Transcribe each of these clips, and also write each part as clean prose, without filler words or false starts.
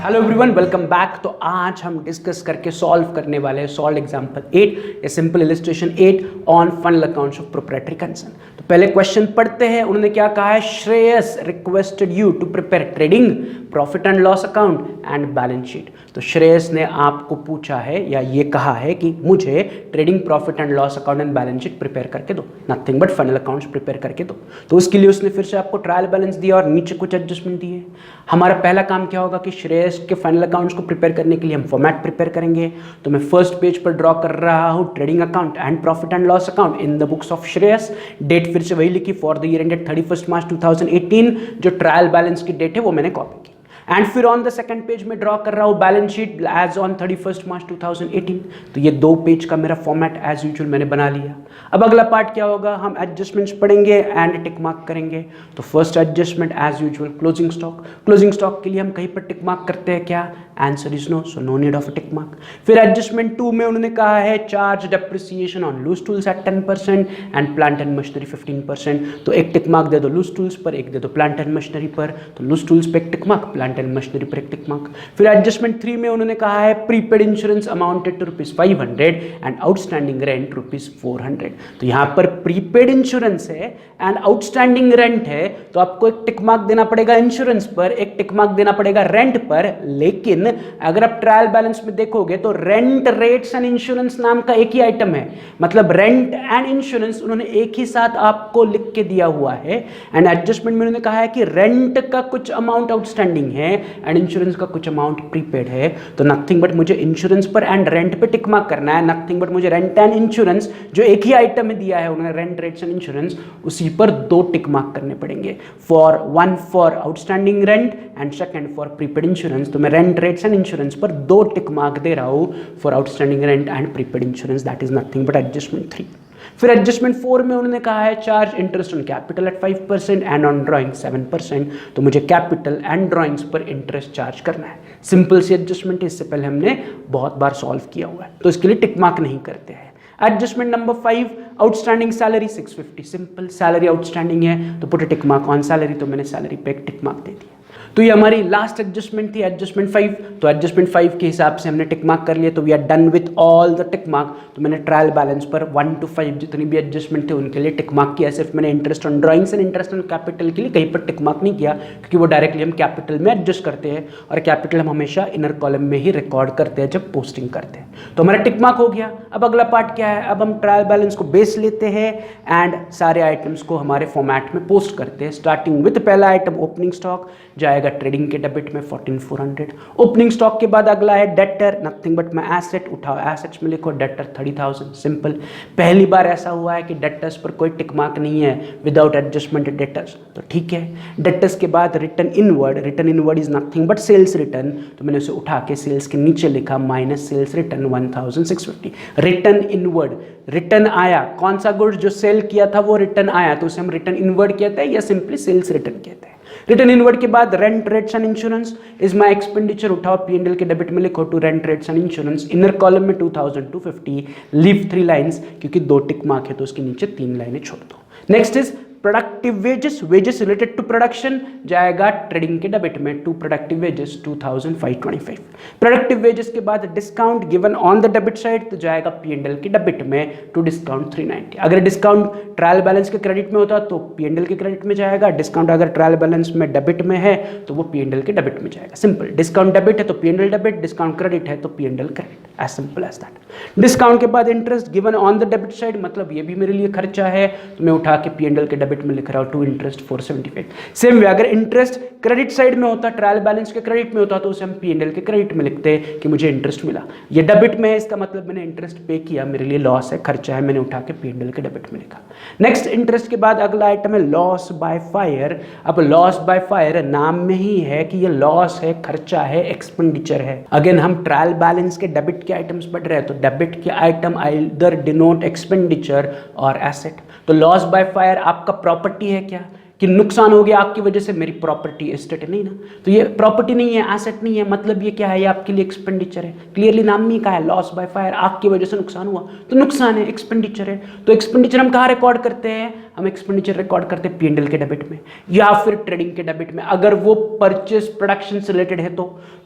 Hello everyone, welcome back. तो आज हम डिस्कस करके सॉल्व करने वाले हैं solve example 8 A simple illustration 8 on fund accounts of proprietary concern. तो पहले क्वेश्चन पढ़ते हैं। उन्होंने क्या कहा है, Shreyas requested you to prepare trading profit and loss account and balance sheet. तो श्रेयस ने आपको पूछा है या ये कहा है कि मुझे trading profit and loss account and balance sheet prepare करके दो, nothing but fund accounts prepare करके दो। तो उसके लिए उसने फिर से आपको ट्रायल बैलेंस दिया और नीचे कुछ एडजस्टमेंट दिए। हमारा पहला काम क्या होगा कि श्रेयस के फाइनल अकाउंट्स को प्रिपेयर करने के लिए हम फॉर्मेट प्रिपेयर करेंगे। तो मैं फर्स्ट पेज पर ड्रॉ कर रहा हूं trading account and profit and loss account in the books of Shreyas. Date फिर से वही लिखी, for the year ended 31 March 2018। जो ट्रायल बैलेंस की डेट है वो मैंने कॉपी की। एंड फिर ऑन द सेकंड पेज में ड्रॉ कर रहा हूं balance sheet as on 31 March 2018। तो ये 2 पेज का मेरा फॉर्मेट एज यूजुअल मैंने बना लिया। अब अगला पार्ट क्या होगा, हम एडजस्टमेंट्स पढ़ेंगे एंड टिक मार्क करेंगे। तो first adjustment as usual closing stock. Closing stock के लिए हम कहीं पर टिक मार्क करते हैं क्या? Answer is no, so no need of a tick mark. फिर एडजस्टमेंट 2 में उन्होंने कहा है charge depreciation on loose tools at 10% and plant and machinery 15%। तो एक टिक मार्क दे दो लूज टूल्स पर, एक दे दो प्लांट एंड मशीनरी पर। तो लूज टूल्स पे एक tick mark, plant and machinery पर एक टिक मार्क। फिर एडजस्टमेंट 3 में उन्होंने कहा है prepaid insurance amounted to ₹500 and outstanding rent ₹400। तो यहाँ पर प्रीपेड इंश्योरेंस है एंड आउटस्टैंडिंग रेंट है, तो आपको एक टिक मार्क देना पड़ेगा इंश्योरेंस पर, एक टिक मार्क देना पड़ेगा रेंट पर। लेकिन अगर आप ट्रायल बैलेंस में देखोगे तो रेंट रेट्स एंड इंश्योरेंस नाम का एक ही आइटम है, मतलब रेंट एंड इंश्योरेंस उन्होंने एक ही साथ आपको लिख के दिया हुआ है। एंड एडजस्टमेंट में उन्होंने कहा है कि रेंट का कुछ अमाउंट आउटस्टैंडिंग है एंड इंश्योरेंस का कुछ अमाउंट प्रीपेड है। तो नथिंग बट मुझे इंश्योरेंस पर एंड रेंट पे टिक मार्क करना है। नथिंग बट मुझे रेंट एंड इंश्योरेंस जो एक ही आइटम में दिया है उन्होंने रेंट रेट्स एंड इंश्योरेंस, उसी पर 2 टिक मार्क करने पड़ेंगे। One for outstanding rent and second for prepaid insurance. तो मैं रेंट रेट्स एंड इंश्योरेंस पर 2 टिक मार्क दे रहा हूं for outstanding rent and prepaid insurance. That is nothing but adjustment 3। फिर एडजस्टमेंट 4 में उन्होंने कहा है charge interest on capital eight 5% and on drawing 7%। तो मुझे कैपिटल एंड ड्राइंग्स पर इंटरेस्ट चार्ज करना है। सिंपल सी एडजस्टमेंट है, इससे पहले हमने बहुत बार सॉल्व किया हुआ है, तो इसके लिए टिक मार्क नहीं करते हैं। Adjustment number 5, outstanding salary 650। Simple salary outstanding है तो put tick mark on salary, तो मैंने सैलरी पे एक टिक मार्क दे दिया। तो ये हमारी लास्ट एडजस्टमेंट थी, एडजस्टमेंट 5। तो एडजस्टमेंट 5 के हिसाब से हमने टिक मार्क कर लिया। तो we are done with all the tick mark. तो मैंने ट्रायल बैलेंस पर 1 to 5 जितनी भी एडजस्टमेंट थे उनके लिए टिक मार्क किया। सिर्फ मैंने interest on drawings and interest on capital के लिए कहीं पर टिक मार्क नहीं किया, क्योंकि वो डायरेक्टली हम कैपिटल में एडजस्ट करते हैं और कैपिटल हम हमेशा इनर कॉलम में ही रिकॉर्ड करते हैं जब पोस्टिंग करते हैं। तो हमारा टिक मार्क हो गया। अब अगला पार्ट क्या है, अब हम ट्रायल बैलेंस को बेस लेते हैं एंड सारे आइटम्स को हमारे फॉर्मेट में पोस्ट करते हैं। स्टार्टिंग विथ पहला आइटम ओपनिंग स्टॉक जाएगा ट्रेडिंग के डेबिट में 14,400। ओपनिंग स्टॉक के बाद अगला है डेटर, नथिंग बट मैं एसेट उठाओ, एसेट्स में लिखो डेटर 30,000। सिंपल। पहली बार ऐसा हुआ है कि डेटर्स पर कोई टिक मार्क नहीं है विदाउट एडजस्टमेंट डेटर्स, तो ठीक है। डेटर्स के बाद return inward, return inward is nothing but sales return, तो मैंने उसे उठा के सेल्स के नीचे लिखा minus sales return 1,650। Return inward, return आया, कौन सा गुड्स जो सेल किया था वो रिटर्न आया, तो उसे हम रिटर्न इनवर्ड कहते हैं या सिंपली सेल्स रिटर्न कहते हैं। रिटर्न इनवर्ड के बाद rent rates and insurance is my expenditure, उठाओ P&L के डेबिट में लिखो to rent rates and insurance. Inner column में 2,250, लीव 3 लाइन्स क्योंकि 2 टिक मार्क है तो उसके नीचे 3 लाइनें छोड़ दो। Next is productive wages, wages related to production जाएगा ट्रेडिंग के डेबिट में to productive wages 2,525। Productive wages के बाद discount given on the debit side तो जाएगा P&L के डेबिट में टू डिस्काउंट 390। अगर डिस्काउंट ट्रायल बैलेंस के क्रेडिट में होता तो P&L के क्रेडिट में जाएगा, डिस्काउंट अगर ट्रायल बैलेंस में डेबिट में है तो वो P&L के डेबिट में जाएगा। सिंपल। डिस्काउंट डेबिट है तो P&L डेबिट, डिस्काउंट क्रेडिट है तो P&L credit, as simple as that. Discount के बाद interest given on the debit side, मतलब ये भी मेरे लिए खर्चा है तो मैं उठा के P&L के डेबिट में लिख रहा हूं टू इंटरेस्ट 475। सेम वे अगर इंटरेस्ट क्रेडिट साइड में होता, ट्रायल बैलेंस के क्रेडिट में होता तो उसे हम P&L के क्रेडिट में लिखते हैं कि मुझे इंटरेस्ट मिला। ये डेबिट में है, इसका मतलब मैंने इंटरेस्ट पे किया, मेरे लिए लॉस है, खर्चा है, मैंने उठा के P&L के डेबिट में लिखा। नेक्स्ट इंटरेस्ट के बाद अगला आइटम है लॉस बाय फायर। अब लॉस बाय फायर नाम में ही है कि ये लॉस है, खर्चा है, एक्सपेंडिचर है। अगेन हम ट्रायल बैलेंस के डेबिट के आइटम्स पढ़ रहे हैं तो डेबिट के आइटम आइदर डिनोट एक्सपेंडिचर और एसेट। तो लॉस बाय फायर आपका प्रॉपर्टी है क्या, कि नुकसान हो गया आपकी वजह से, मेरी प्रॉपर्टी एस्टेट नहीं ना, तो ये प्रॉपर्टी नहीं है, एसेट नहीं है, मतलब ये क्या है, ये आपके लिए एक्सपेंडिचर है। क्लियरली नाम में कहा है लॉस बाय फायर, आग की वजह से नुकसान हुआ तो नुकसान है, एक्सपेंडिचर है। तो एक्सपेंडिचर हम कहाँ रिकॉर्ड करते हैं, हम एक्सपेंडिचर रिकॉर्ड करते हैं P&L के डेबिट में या फिर ट्रेडिंग के डेबिट में। अगर वो परचेस प्रोडक्शन से रिलेटेड है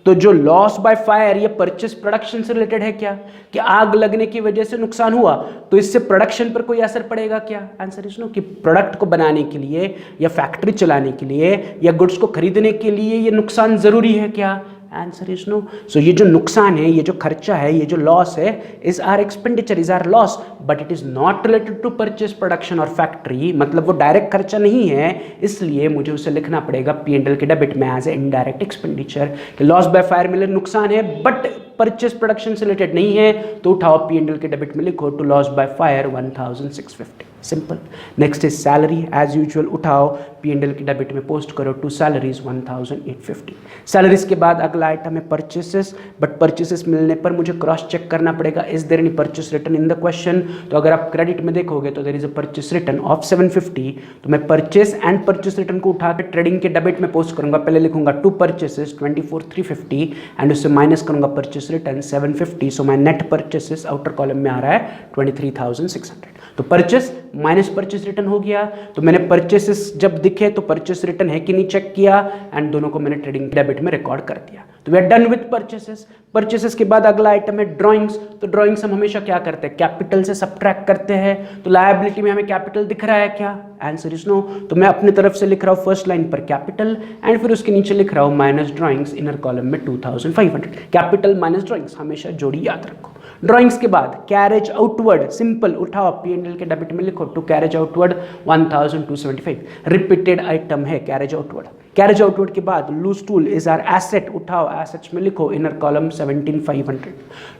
तो जो लॉस बाय फायर ये परचेस प्रोडक्शन से रिलेटेड है क्या, कि आग लगने की वजह से नुकसान हुआ तो इससे प्रोडक्शन पर कोई असर पड़ेगा क्या? आंसर इज नो, कि प्रोडक्ट को बनाने के लिए या फैक्ट्री चलाने के लिए या गुड्स को खरीदने के लिए ये नुकसान जरूरी है क्या? Answer is no. सो ये जो नुकसान है, ये जो खर्चा है, ये जो लॉस है is our expenditure, is our loss, but it is not related to purchase production और फैक्ट्री, मतलब वो डायरेक्ट खर्चा नहीं है, इसलिए मुझे उसे लिखना पड़ेगा P&L के डेबिट में as a indirect expenditure. Loss by fire में नुकसान है बट परचेस प्रोडक्शन से रिलेटेड नहीं है, तो उठाओ P&L के डेबिट में लिखो to loss by fire 1650, simple. Next is salary, as usual उठाओ P&L के डेबिट में पोस्ट करो टू सैलरीज 1850। सैलरीज के बाद अगला आइटम है परचेसेस, बट परचेसेस मिलने पर मुझे क्रॉस चेक करना पड़ेगा, is there any purchase return in the question. तो अगर आप क्रेडिट में देखोगे तो there is a purchase return of 750, तो मैं परचेस एंड परचेस रिटर्न को उठा के ट्रेडिंग के डेबिट में पोस्ट करूंगा। पहले लिखूंगा टू परचेसेस 24,350 एंड उससे माइनस करूंगा purchase return 750, so my net purchases outer column में आ रहा है 23,600। तो परचेस माइनस परचेस रिटर्न हो गया, तो मैंने परचेसेस जब दिखे तो परचेस रिटर्न है कि नहीं चेक किया एंड दोनों को मैंने ट्रेडिंग डेबिट में रिकॉर्ड कर दिया। तो we are done with purchases. Purchases के बाद अगला आइटम है ड्राइंग्स। तो ड्राइंग्स हम हमेशा क्या करते हैं, कैपिटल से सब्ट्रैक्ट करते हैं। तो लायबिलिटी में हमें कैपिटल दिख रहा है क्या? Answer is no. तो मैं अपनी तरफ से लिख रहा हूँ फर्स्ट लाइन पर कैपिटल एंड फिर उसके नीचे लिख रहा हूँ माइनस ड्राइंग्स, इनर कॉलम में 2500। कैपिटल माइनस ड्राइंग्स, हमेशा जोड़ी याद रखो। ड्राइंग्स के बाद कैरेज आउटवर्ड, सिंपल उठाओ P&L के डेबिट में लिखो to carriage outward 1275। Repeated item है कैरेज आउटवर्ड। कैरेज आउटवर्ड के बाद loose tool is our asset, उठाओ एसेट्स में लिखो इनर कॉलम 17500।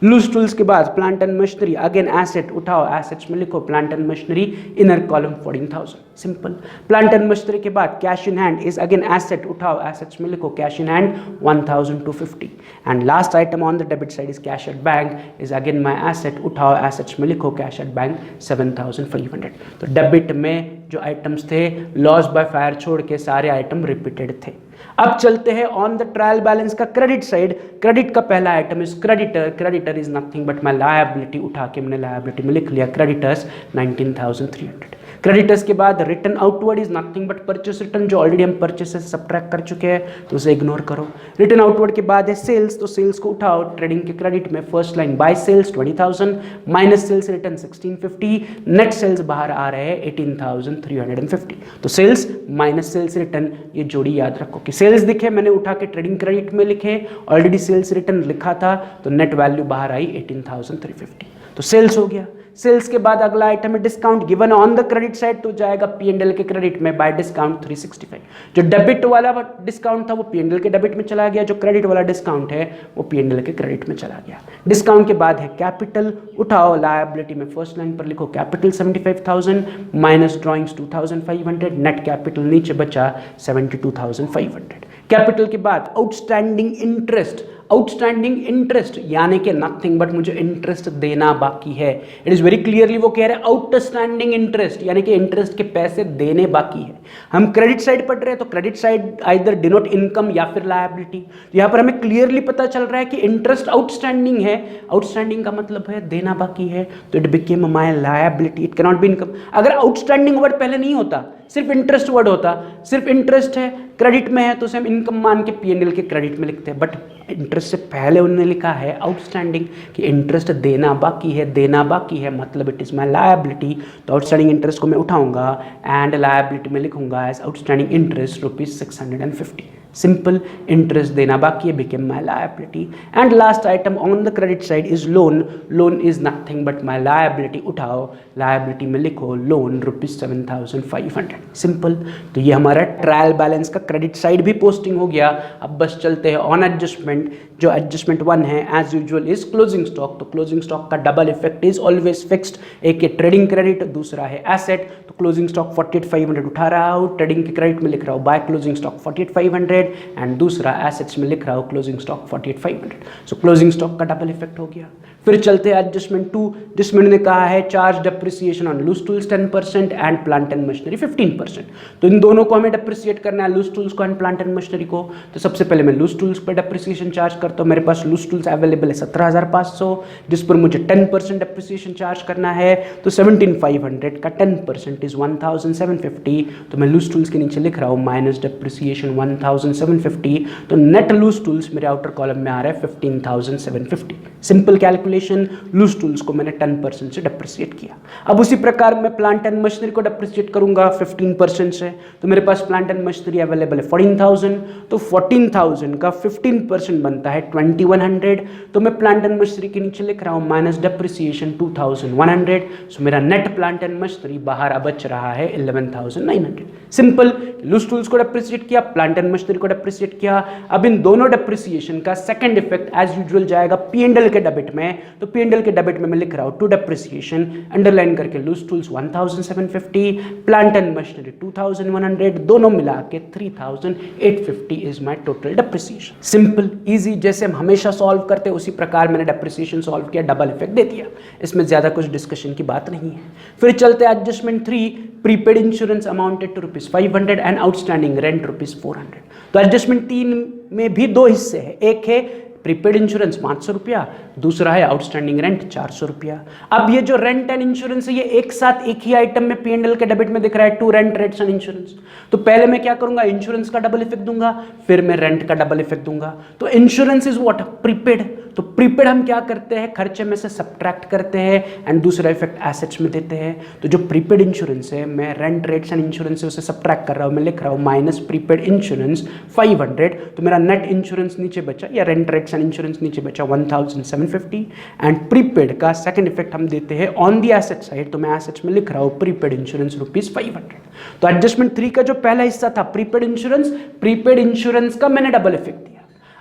लूज टूल्स के बाद plant and machinery, again asset, उठाओ एसेट्स में लिखो plant and machinery inner column 14,000, simple. Plant and machinery के बाद cash in hand is again asset, उठाओ एसेट्स में लिखो cash in hand 1250 and last item on the debit side is cash at bank is again my asset, उठाओ assets में लिखो cash at bank 7,500। तो debit में जो आइटम्स थे लॉस बाय फायर छोड़ के सारे आइटम रिपीटेड थे। अब चलते हैं ऑन द ट्रायल बैलेंस का क्रेडिट साइड। क्रेडिट का पहला item is creditor. Creditor is nothing but my liability, उठा के मैंने लायबिलिटी में लिख लिया क्रेडिटर्स 19,300। क्रेडिटर्स के बाद return outward is nothing but purchase return, जो ऑलरेडी हम परचेस से सब्ट्रैक्ट कर चुके हैं तो उसे इग्नोर करो। रिटर्न आउटवर्ड के बाद है सेल्स, तो सेल्स को उठाओ ट्रेडिंग के क्रेडिट में, first line by sales 20,000 minus sales return 1650, net sales बाहर आ रहे हैं 18,350। तो सेल्स माइनस सेल्स रिटर्न, ये जोड़ी याद रखो कि सेल्स दिखे मैंने उठा के ट्रेडिंग क्रेडिट में लिखे, ऑलरेडी सेल्स रिटर्न लिखा था तो नेट वैल्यू बाहर आई 18,350। तो सेल्स हो गया। सेल्स के बाद अगला आइटम है discount given on the credit side, तो जाएगा P&L के क्रेडिट में बाय डिस्काउंट 365। जो डेबिट वाला डिस्काउंट था वो P&L के डेबिट में चला गया, जो क्रेडिट वाला डिस्काउंट है वो P&L के क्रेडिट में चला गया। डिस्काउंट के बाद है कैपिटल, उठाओ लायबिलिटी में फर्स्ट लाइन पर लिखो capital 75,000 minus drawings 2,500, net capital नीचे बचा 72,500। कैपिटल के बाद आउटस्टैंडिंग इंटरेस्ट, आउटस्टैंडिंग इंटरेस्ट यानी कि नथिंग बट मुझे इंटरेस्ट देना बाकी है। इट इज वेरी क्लियरली वो कह रहे हैं आउटस्टैंडिंग इंटरेस्ट यानी कि इंटरेस्ट के पैसे देने बाकी है। हम क्रेडिट साइड पढ़ रहे हैं तो credit side either denote income या फिर लायबिलिटी। तो यहाँ पर हमें क्लियरली पता चल रहा है कि इंटरेस्ट आउटस्टैंडिंग है, आउटस्टैंडिंग का मतलब है देना बाकी है, तो it became my liability, it can not be income. अगर आउटस्टैंडिंग वर्ड पहले नहीं होता, सिर्फ इंटरेस्ट वर्ड होता, सिर्फ इंटरेस्ट है क्रेडिट में है तो उसे हम इनकम मान के P&L के क्रेडिट में लिखते हैं, बट इंटरेस्ट से पहले उन्होंने लिखा है आउटस्टैंडिंग कि इंटरेस्ट देना बाकी है, देना बाकी है मतलब इट इज माय लायबिलिटी। तो आउटस्टैंडिंग इंटरेस्ट को मैं उठाऊंगा एंड लायबिलिटी में लिखूंगा as outstanding interest ₹650। Simple, interest देना बाकी है became my liability. And last item on the credit side is loan. Loan is nothing but my liability, उठाओ लायबिलिटी में लिखो लोन ₹7,500। सिंपल। तो ये हमारा ट्रायल बैलेंस का क्रेडिट साइड भी पोस्टिंग हो गया। अब बस चलते हैं ऑन एडजस्टमेंट। जो एडजस्टमेंट 1 है as usual is closing stock. तो क्लोजिंग स्टॉक का double effect is always fixed, एक है ट्रेडिंग क्रेडिट, दूसरा है एसेट। तो क्लोजिंग स्टॉक 48,500 उठा रहा हूँ, ट्रेडिंग के क्रेडिट में लिख रहा हूँ बाय क्लोजिंग स्टॉक 48,500 एंड दूसरा एसेट्स में लिख रहा हूँ क्लोजिंग स्टॉक 48,500। सो क्लोजिंग स्टॉक का डबल इफेक्ट हो गया। फिर चलते हैं एडजस्टमेंट 2, जिसमें उन्होंने कहा है charge depreciation on loose tools 10% and plant and machinery 15%। तो इन दोनों को हमें डेप्रिसिएट करना है, लूज टूल्स को एंड प्लांट एंड मशीनरी को। तो सबसे पहले मैं लूज टूल्स पर डेप्रिसिएशन चार्ज करता हूँ। मेरे पास लूज टूल्स अवेलेबल है 17,500, जिस पर मुझे 10% डेप्रिसिएशन चार्ज करना है। तो 17,500 का 10% इज 1,750। तो मैं लूज टूल्स के नीचे लिख रहा हूँ माइनस डेप्रिसिएशन 1,750। तो नेट लूज टूल्स मेरे आउटर कॉलम में आ रहा है 15,750। सिंपल कैलकुलेशन, लूज टूल्स को मैंने 10% से डेप्रिसिएट किया। अब उसी प्रकार मैं प्लांट एंड मशीनरी को डेप्रिसिएट करूंगा 15% से। तो मेरे पास प्लांट एंड मशीनरी अवेलेबल है 14,000। तो 14,000 का 15% बनता है 2,100। तो मैं प्लांट एंड मशीनरी के नीचे लिख रहा हूं माइनस डेप्रिसिएशन 2,100। सो मेरा नेट प्लांट एंड मशीनरी बाहर बच रहा है 11,900। सिंपल, लूज टूल्स को डेप्रिसिएट किया, प्लांट एंड मशीनरी को डेप्रिसिएट किया। अब इन दोनों डेप्रिसिएशन का सेकंड इफेक्ट एज यूजुअल जाएगा P&L के डेबिट में। तो P&L के डेबिट में मैं लिख रहा हूं टू डेप्रिसिएशन अंडरलाइन करके loose tools 1,750, plant and machinery 2,100, दोनों मिला के 3,850 is my total depreciation. Simple, easy, जैसे हम हमेशा सॉल्व करते हैं उसी प्रकार मैंने डेप्रिसिएशन सॉल्व किया, डबल इफेक्ट दे दिया। इसमें ज्यादा कुछ डिस्कशन की बात नहीं है। फिर चलते हैं adjustment 3, prepaid insurance amounted to ₹500 and outstanding rent ₹400। तो एडजस्टमेंट 3 में भी दो हिस्से हैं, एक है प्रीपेड इंश्योरेंस 500 रुपया, दूसरा है आउटस्टैंडिंग रेंट 400 रुपया। अब ये जो रेंट एंड इंश्योरेंस है ये एक साथ एक ही आइटम में P&L के डेबिट में दिख रहा है, to rent rates and insurance. तो पहले मैं क्या करूंगा, इंश्योरेंस का डबल इफेक्ट दूंगा, फिर मैं रेंट का डबल इफेक्ट दूंगा। तो इंश्योरेंस इज व्हाट, प्रीपेड। तो प्रीपेड हम क्या करते हैं, खर्चे में से सब्ट्रैक्ट करते हैं एंड दूसरा इफेक्ट एसेट्स में देते हैं। तो जो प्रीपेड इंश्योरेंस है मैं रेंट रेट्स एंड इंश्योरेंस से उसे सब्ट्रैक्ट कर रहा हूं, मैं लिख रहा हूं माइनस प्रीपेड इंश्योरेंस 500। तो मेरा नेट इंश्योरेंस नीचे बचा या रेंट रेट्स एंड इंश्योरेंस नीचे बचा 1,750। एंड प्रीपेड का सेकंड इफेक्ट हम देते हैं ऑन दी एसेट साइड। तो मैं एसेट्स में लिख रहा हूं प्रीपेड इंश्योरेंस ₹500। तो एडजस्टमेंट 3 का जो पहला हिस्सा था प्रीपेड इंश्योरेंस का मैंने डबल इफेक्ट दिया।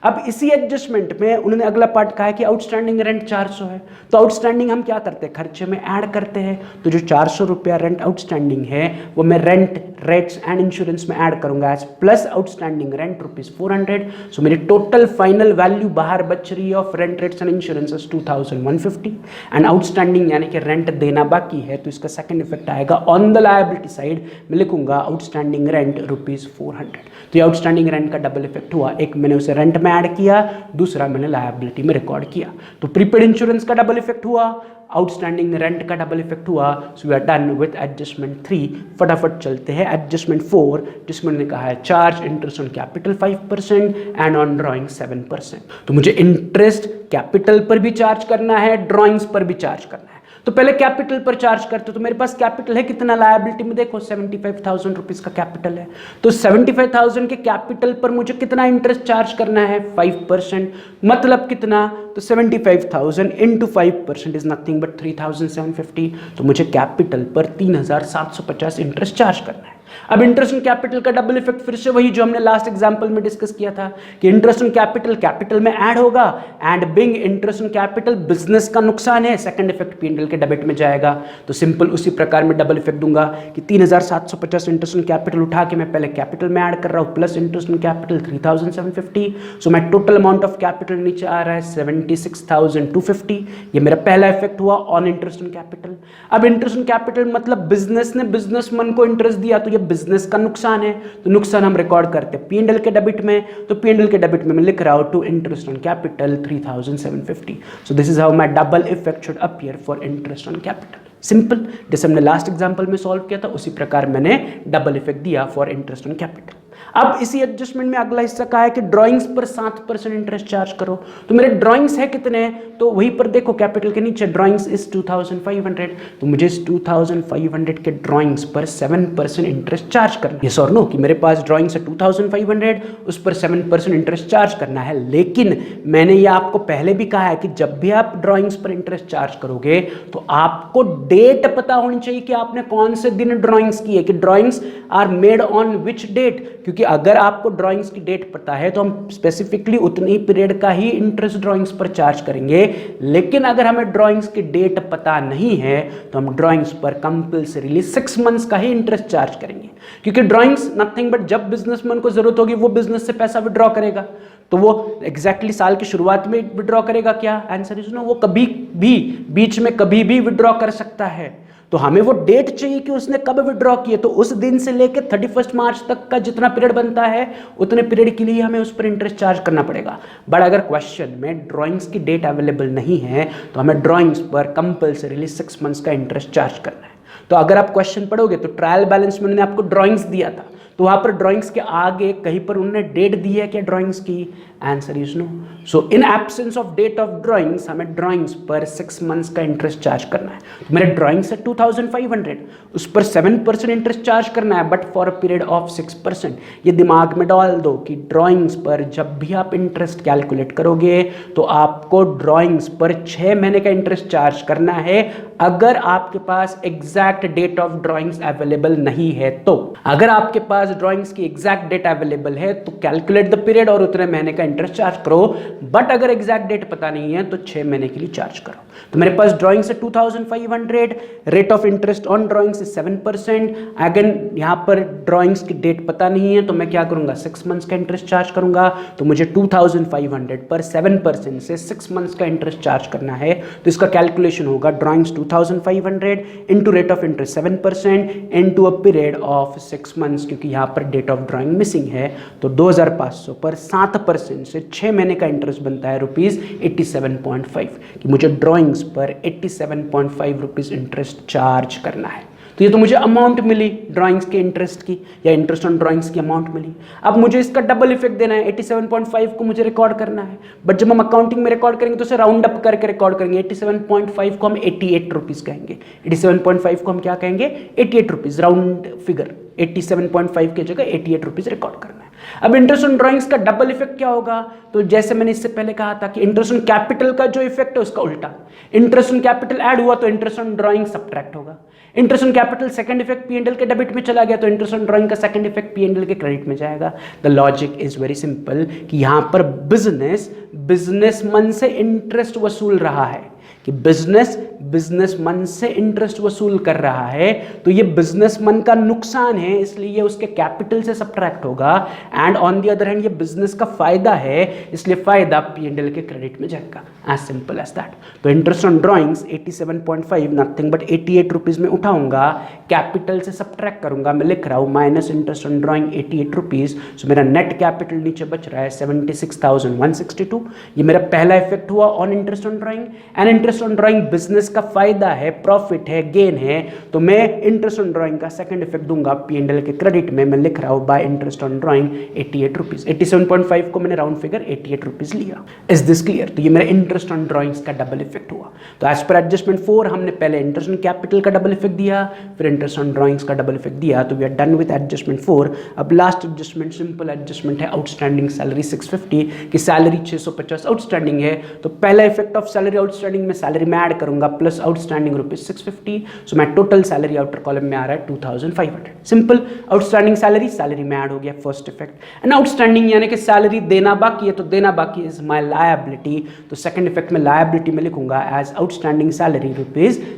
अब इसी एडजस्टमेंट में उन्होंने अगला पार्ट कहा है कि आउटस्टैंडिंग रेंट 400 है। तो आउटस्टैंडिंग हम क्या करते हैं, खर्चे में ऐड करते हैं। तो जो 400 रुपया रेंट आउटस्टैंडिंग है वो मैं रेंट रेट्स एंड इंश्योरेंस में ऐड करूंगा एज प्लस आउटस्टैंडिंग रेंट ₹400। सो मेरी टोटल फाइनल वैल्यू बाहर बच रही है of rent rates and insurance 2,150 and outstanding यानी कि रेंट देना बाकी है। तो इसका सेकंड इफेक्ट आएगा ऑन द लायबिलिटी साइड, मैं लिखूंगा आउटस्टैंडिंग रेंट ₹400। तो ये आउटस्टैंडिंग रेंट का डबल इफेक्ट हुआ, एक मैंने उसे रेंट में ऐड किया, दूसरा मैंने लायबिलिटी में रिकॉर्ड किया। तो प्रीपेड इंश्योरेंस का डबल इफेक्ट हुआ, आउटस्टैंडिंग रेंट का डबल इफेक्ट हुआ। So we are done with adjustment 3। फटाफट चलते हैं एडजस्टमेंट 4, जिसमें उन्होंने कहा है charge interest on capital 5% and on drawing 7%। तो मुझे इंटरेस्ट कैपिटल पर भी चार्ज करना है, ड्रॉइंग्स पर भी चार्ज करना है। तो पहले कैपिटल पर चार्ज करते तो मेरे पास कैपिटल है कितना, लायबिलिटी में देखो 75,000 रुपीज का कैपिटल है। तो 75,000 के कैपिटल पर मुझे कितना इंटरेस्ट चार्ज करना है, 5%। मतलब कितना, तो 75,000 इंटू 5% इज नथिंग बट 3,750। तो मुझे कैपिटल पर 3,750 इंटरेस्ट चार्ज करना है। अब इंटरेस्ट ऑन कैपिटल का डबल इफेक्ट फिर से वही जो हमने लास्ट एग्जांपल में डिस्कस किया था कि इंटरेस्ट ऑन कैपिटल में ऐड होगा and being interest on capital business का नुकसान है, सेकंड इफेक्ट P&L के डेबिट में जाएगा। तो सिंपल उसी प्रकार में डबल इफेक्ट दूंगा कि 3,750 इंटरेस्ट ऑन कैपिटल उठा के मैं पहले कैपिटल में ऐड कर रहा हूं plus interest on capital 3,750। So my total amount of capital नीचे आ रहा है 76,250। ये मेरा पहला इफेक्ट हुआ ऑन इंटरेस्ट ऑन कैपिटल। अब इंटरेस्ट ऑन कैपिटल मतलब बिजनेस ने बिजनेसमैन को इंटरेस्ट दिया तो ये बिजनेस का नुकसान है, तो नुकसान हम रिकॉर्ड करते हैं P&L के डेबिट में। तो P&L के डेबिट में मैं लिख रहा हूं to interest on capital 3,750। So this is how my double effect should appear for interest on capital. Simple, जैसे हमने लास्ट एग्जांपल में सॉल्व किया था उसी प्रकार मैंने डबल इफेक्ट दिया फॉर इंटरेस्ट ऑन कैपिटल। अब इसी एडजस्टमेंट में अगला हिस्सा कहा है कि ड्राइंग्स पर 7% इंटरेस्ट चार्ज करो। तो मेरे ड्राइंग्स है कितने, तो वहीं पर देखो कैपिटल के नीचे ड्राइंग्स इज 2,500। तो मुझे इस 2,500 के ड्राइंग्स पर 7% इंटरेस्ट चार्ज करना है। यस और नो कि मेरे पास ड्राइंग्स है 2,500, उस पर 7% इंटरेस्ट चार्ज करना है। लेकिन मैंने ये आपको पहले भी कहा है कि जब भी आप ड्राइंग्स पर इंटरेस्ट चार्ज करोगे तो आपको डेट पता होनी चाहिए कि आपने कौन से दिन ड्राइंग्स की है, कि drawings are made on which date, क्योंकि अगर आपको ड्राइंग्स की डेट पता है तो हम स्पेसिफिकली उतनी ही पीरियड का ही इंटरेस्ट ड्राइंग्स पर चार्ज करेंगे। लेकिन अगर हमें ड्राइंग्स की डेट पता नहीं है तो हम ड्राइंग्स पर कंपल्सरीली 6 मंथ्स का ही इंटरेस्ट चार्ज करेंगे, क्योंकि ड्राइंग्स नथिंग बट जब बिजनेसमैन को जरूरत होगी वो बिजनेस से पैसा विड्रॉ करेगा, तो वो एग्जैक्टली साल की शुरुआत में विड्रॉ करेगा क्या? आंसर इज नो, वो कभी भी बीच में कभी भी विड्रॉ कर सकता है। तो हमें वो डेट चाहिए कि उसने कब विड्रॉ किए, तो उस दिन से लेकर 31 मार्च तक का जितना पीरियड बनता है उतने पीरियड के लिए हमें उस पर इंटरेस्ट चार्ज करना पड़ेगा। बट अगर क्वेश्चन में ड्राइंग्स की डेट अवेलेबल नहीं है तो हमें ड्राइंग्स पर कंपल्सरीली 6 मंथ्स का इंटरेस्ट चार्ज करना है। तो अगर आप क्वेश्चन पढ़ोगे तो ट्रायल बैलेंस में उन्होंने आपको ड्राइंग्स दिया था, तो वहां पर ड्राइंग्स के आगे कहीं पर उन्होंने डेट दी है क्या ड्राइंग्स की? Answer is no. So in absence of date of drawings हमें ड्राइंग्स पर 6 मंथ्स का इंटरेस्ट चार्ज करना है। तो मेरे ड्राइंग्स है 2500, उस पर 7% इंटरेस्ट चार्ज करना है, but for a period of 6%। ये दिमाग में डाल दो कि ड्राइंग्स पर जब भी आप इंटरेस्ट कैलकुलेट करोगे तो आपको ड्राइंग्स पर 6 महीने का इंटरेस्ट चार्ज करना है, अगर आपके पास exact date of drawings available नहीं है। तो अगर आपके पास ड्राइंग्स की एग्जैक्ट डेट अवेलेबल है तो कैलकुलेट द पीरियड और उतने महीने का इंटरेस्ट चार्ज करो, बट अगर एग्जैक्ट डेट पता नहीं है तो 6 महीने के लिए चार्ज करो। तो मेरे पास ड्राइंग्स है 2500, rate of interest on drawings is 7%। Again यहां पर ड्राइंग्स की डेट पता नहीं है तो मैं क्या करूंगा? 6 मंथ्स का इंटरेस्ट चार्ज करूंगा। तो मुझे 2500 पर 7% से 6 मंथ्स का इंटरेस्ट चार्ज करना है, तो इसका कैलकुलेशन होगा drawings 2500 into rate of interest 7% into a period of 6 months, क्योंकि यहाँ पर डेट ऑफ ड्राइंग मिसिंग है। तो 2500 पर 7% से 6 महीने का इंटरेस्ट बनता है ₹87.5, कि मुझे ड्राइंग्स पर 87.5 रुपीज़ इंटरेस्ट चार्ज करना है। तो ये तो मुझे अमाउंट मिली ड्राइंग्स के इंटरेस्ट की, या इंटरेस्ट ऑन ड्राइंग्स की अमाउंट मिली। अब मुझे इसका डबल इफेक्ट देना है, 87.5 को मुझे रिकॉर्ड करना है, बट जब हम अकाउंटिंग में रिकॉर्ड करेंगे तो उसे राउंड अप करके रिकॉर्ड करेंगे। 87.5 को हम 88 रुपीज़ कहेंगे, 87.5 को हम क्या कहेंगे? 88 रुपीज़, राउंड फिगर। 87.5 की जगह 88 रुपीज़ रिकॉर्ड करना है। अब इंटरेस्ट ऑन ड्राइंग्स का डबल इफेक्ट क्या होगा? तो जैसे मैंने इससे पहले कहा था कि इंटरेस्ट ऑन कैपिटल का जो इफेक्ट है उसका उल्टा, इंटरेस्ट ऑन कैपिटल ऐड हुआ तो इंटरेस्ट ऑन ड्राइंग सब्ट्रैक्ट होगा। Interest on capital second effect PNL के डेबिट में चला गया तो इंटरेस्ट ऑन ड्राइंग का सेकंड इफेक्ट पीएनएल के क्रेडिट में जाएगा। The logic is very simple कि यहां पर बिजनेसमैन से इंटरेस्ट वसूल रहा है, कि बिजनेसमैन से इंटरेस्ट वसूल कर रहा है, तो ये बिजनेसमैन का नुकसान है, इसलिए ये उसके कैपिटल से सब्ट्रैक्ट होगा। And on the other hand ये बिजनेस का फायदा है, इसलिए फायदा पीएनएल के क्रेडिट में जाएगा। As simple as that. तो interest on drawings 87.5 nothing but 88 rupees में उठाऊंगा, कैपिटल से सब्ट्रैक्ट करूंगा, मैं लिख रहा हूं minus interest on drawing 88 rupees. So मेरा नेट कैपिटल नीचे बच रहा है 76,162। ये मेरा पहला इफेक्ट हुआ on interest on drawing. And interest on drawing business का फायदा है, प्रॉफिट है, गेन है, तो मैं इंटरेस्ट ऑन ड्राइंग का सेकंड इफेक्ट दूंगा पीएनएल के क्रेडिट में। मैं लिख रहा हूं bye interest on drawing 88 rupees. 87.5 को मैंने राउंड फिगर 88 रुपीज़ लिया। Is this clear? तो ये मेरा इंटरेस्ट ऑन ड्राइंग्स का डबल इफेक्ट हुआ। तो एज पर एडजस्टमेंट 4 हमने पहले इंटरेस्ट ऑन कैपिटल का डबल इफेक्ट दिया, फिर इंटरेस्ट ऑन ड्राइंग्स का डबल इफेक्ट दिया। तो we are done with adjustment 4। अब लास्ट एडजस्टमेंट सिंपल एडजस्टमेंट है, आउटस्टैंडिंग सैलरी 650 की सैलरी 650 आउटस्टैंडिंग है। तो पहला इफेक्ट ऑफ सैलरी आउटस्टैंडिंग में सैलरी में ऐड करूंगा प्लस आउटस्टैंडिंग ₹650। सो मैं टोटल सैलरी आउटर कॉलम में आ रहा है 2500। सिंपल, आउटस्टैंडिंग सैलरी में ऐड हो गया फर्स्ट इफेक्ट। एंड आउटस्टैंडिंग यानी कि सैलरी देना बाकी है, तो देना बाकी इज माय लायबिलिटी। तो सेकंड इफेक्ट में लायबिलिटी में लिखूंगा एज आउटस्टैंडिंग सैलरी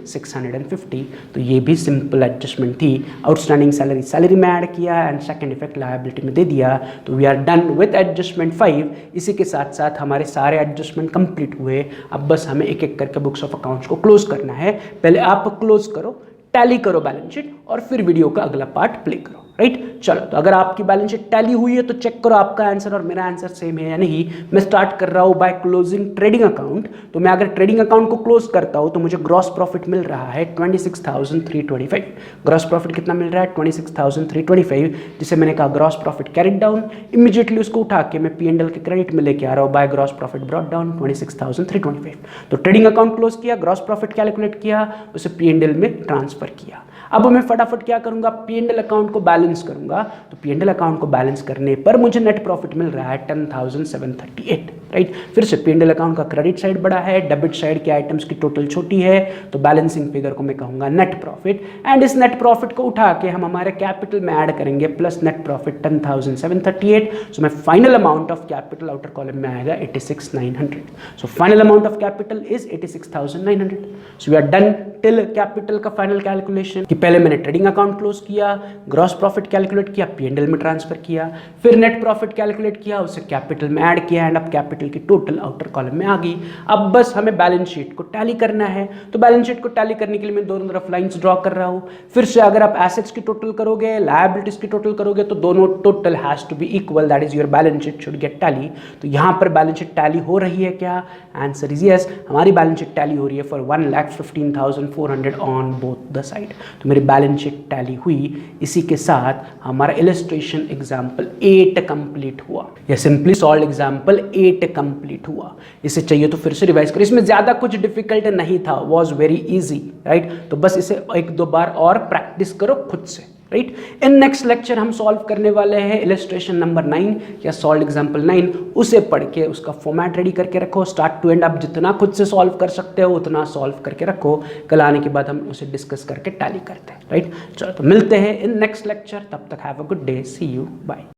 ₹650। तो ये भी सिंपल एडजस्टमेंट थी, आउटस्टैंडिंग सैलरी में ऐड किया एंड सेकंड इफेक्ट लायबिलिटी में दे दिया। तो we are done with adjustment 5। इसी के साथ साथ हमारे सारे एडजस्टमेंट कंप्लीट हुए। अब बस हमें एक एक करके बुक्स ऑफ अकाउंट्स को क्लोज करना है। पहले आप क्लोज करो, टैली करो बैलेंस शीट, और फिर वीडियो का अगला पार्ट प्ले करो। राइट, चलो। तो अगर आपकी बैलेंस शीट टैली हुई है तो चेक करो आपका आंसर और मेरा आंसर सेम है या नहीं। मैं स्टार्ट कर रहा हूं बाय क्लोजिंग ट्रेडिंग अकाउंट। तो मैं अगर ट्रेडिंग अकाउंट को क्लोज करता हूं तो मुझे ग्रॉस प्रॉफिट मिल रहा है 26,325। ग्रॉस प्रॉफिट कितना मिल रहा है? 26,325, जिसे मैंने कहा gross profit carried down. Immediately उसको उठा के मैं पीएनएल के क्रेडिट में लेके आ रहा हूं by gross profit brought down 26,325। तो ट्रेडिंग अकाउंट क्लोज किया, ग्रॉस प्रॉफिट कैलकुलेट किया, उसे पीएनएल में ट्रांसफर किया। अब मैं फटाफट क्या करूंगा? पीएनएल अकाउंट को बैलेंस करूंगा। तो पीएनएल अकाउंट को बैलेंस करने पर मुझे नेट प्रॉफिट मिल रहा है 10,738। राइट। फिर से P&L अकाउंट का क्रेडिट साइड बड़ा है, डेबिट साइड के आइटम्स की टोटल छोटी है, तो बैलेंसिंग फिगर को मैं कहूँगा नेट प्रॉफिट। एंड इस नेट प्रॉफिट को उठा के हम हमारे कैपिटल में ऐड करेंगे प्लस नेट प्रॉफिट 10,738। सो मैं final amount of capital outer column में आएगा 86,900। So final amount of capital is 86,900। So we are done till capital का फाइनल कैलकुलेशन कि पहले मैंने ट्रेडिंग अकाउंट क्लोज किया, ग्रॉस प्रॉफिट कैलकुलेट किया, P&L में ट्रांसफर किया, फिर नेट प्रॉफिट कैलकुलेट किया, उसे कैपिटल में ऐड किया, एंड अब कैपिटल की टोटल आउटर कॉलम में आ गई। अब बस हमें बैलेंस शीट को टैली करना है। तो बैलेंस शीट को टैली करने के लिए मैं दोनों तरफ लाइंस ड्रॉ कर रहा हूं। फिर से अगर आप एसेट्स की टोटल करोगे, लायबिलिटीज की टोटल करोगे, तो दोनों total has to be equal, that is your balance sheet should get tally. तो यहां पर बैलेंस शीट टैली हो रही है क्या? आंसर इज यस, हमारी बैलेंस शीट टैली हो रही है for 1,15,400 on both the side. तो मेरी बैलेंस शीट टैली हुई। इसी के साथ हमारा इलस्ट्रेशन एग्जाम्पल 8 कंप्लीट हुआ, या सिंपली सॉल्व एग्जाम्पल 8 कंप्लीट हुआ। इसे चाहिए तो फिर से रिवाइज करें, इसमें ज्यादा कुछ डिफिकल्ट नहीं था, वॉज वेरी इजी, राइट। तो बस इसे एक दो बार और प्रैक्टिस करो खुद से, राइट। इन नेक्स्ट लेक्चर हम सॉल्व करने वाले हैं इलस्ट्रेशन नंबर 9 या सॉल्व एग्जाम्पल 9। उसे पढ़ के उसका फॉर्मेट रेडी करके रखो, स्टार्ट टू एंड। आप जितना खुद से सॉल्व कर सकते हो उतना सॉल्व करके रखो, कल आने के बाद हम उसे डिस्कस करके टैली करते हैं, राइट। चलो तो मिलते हैं इन नेक्स्ट लेक्चर, तब तक have a good day, see you, bye.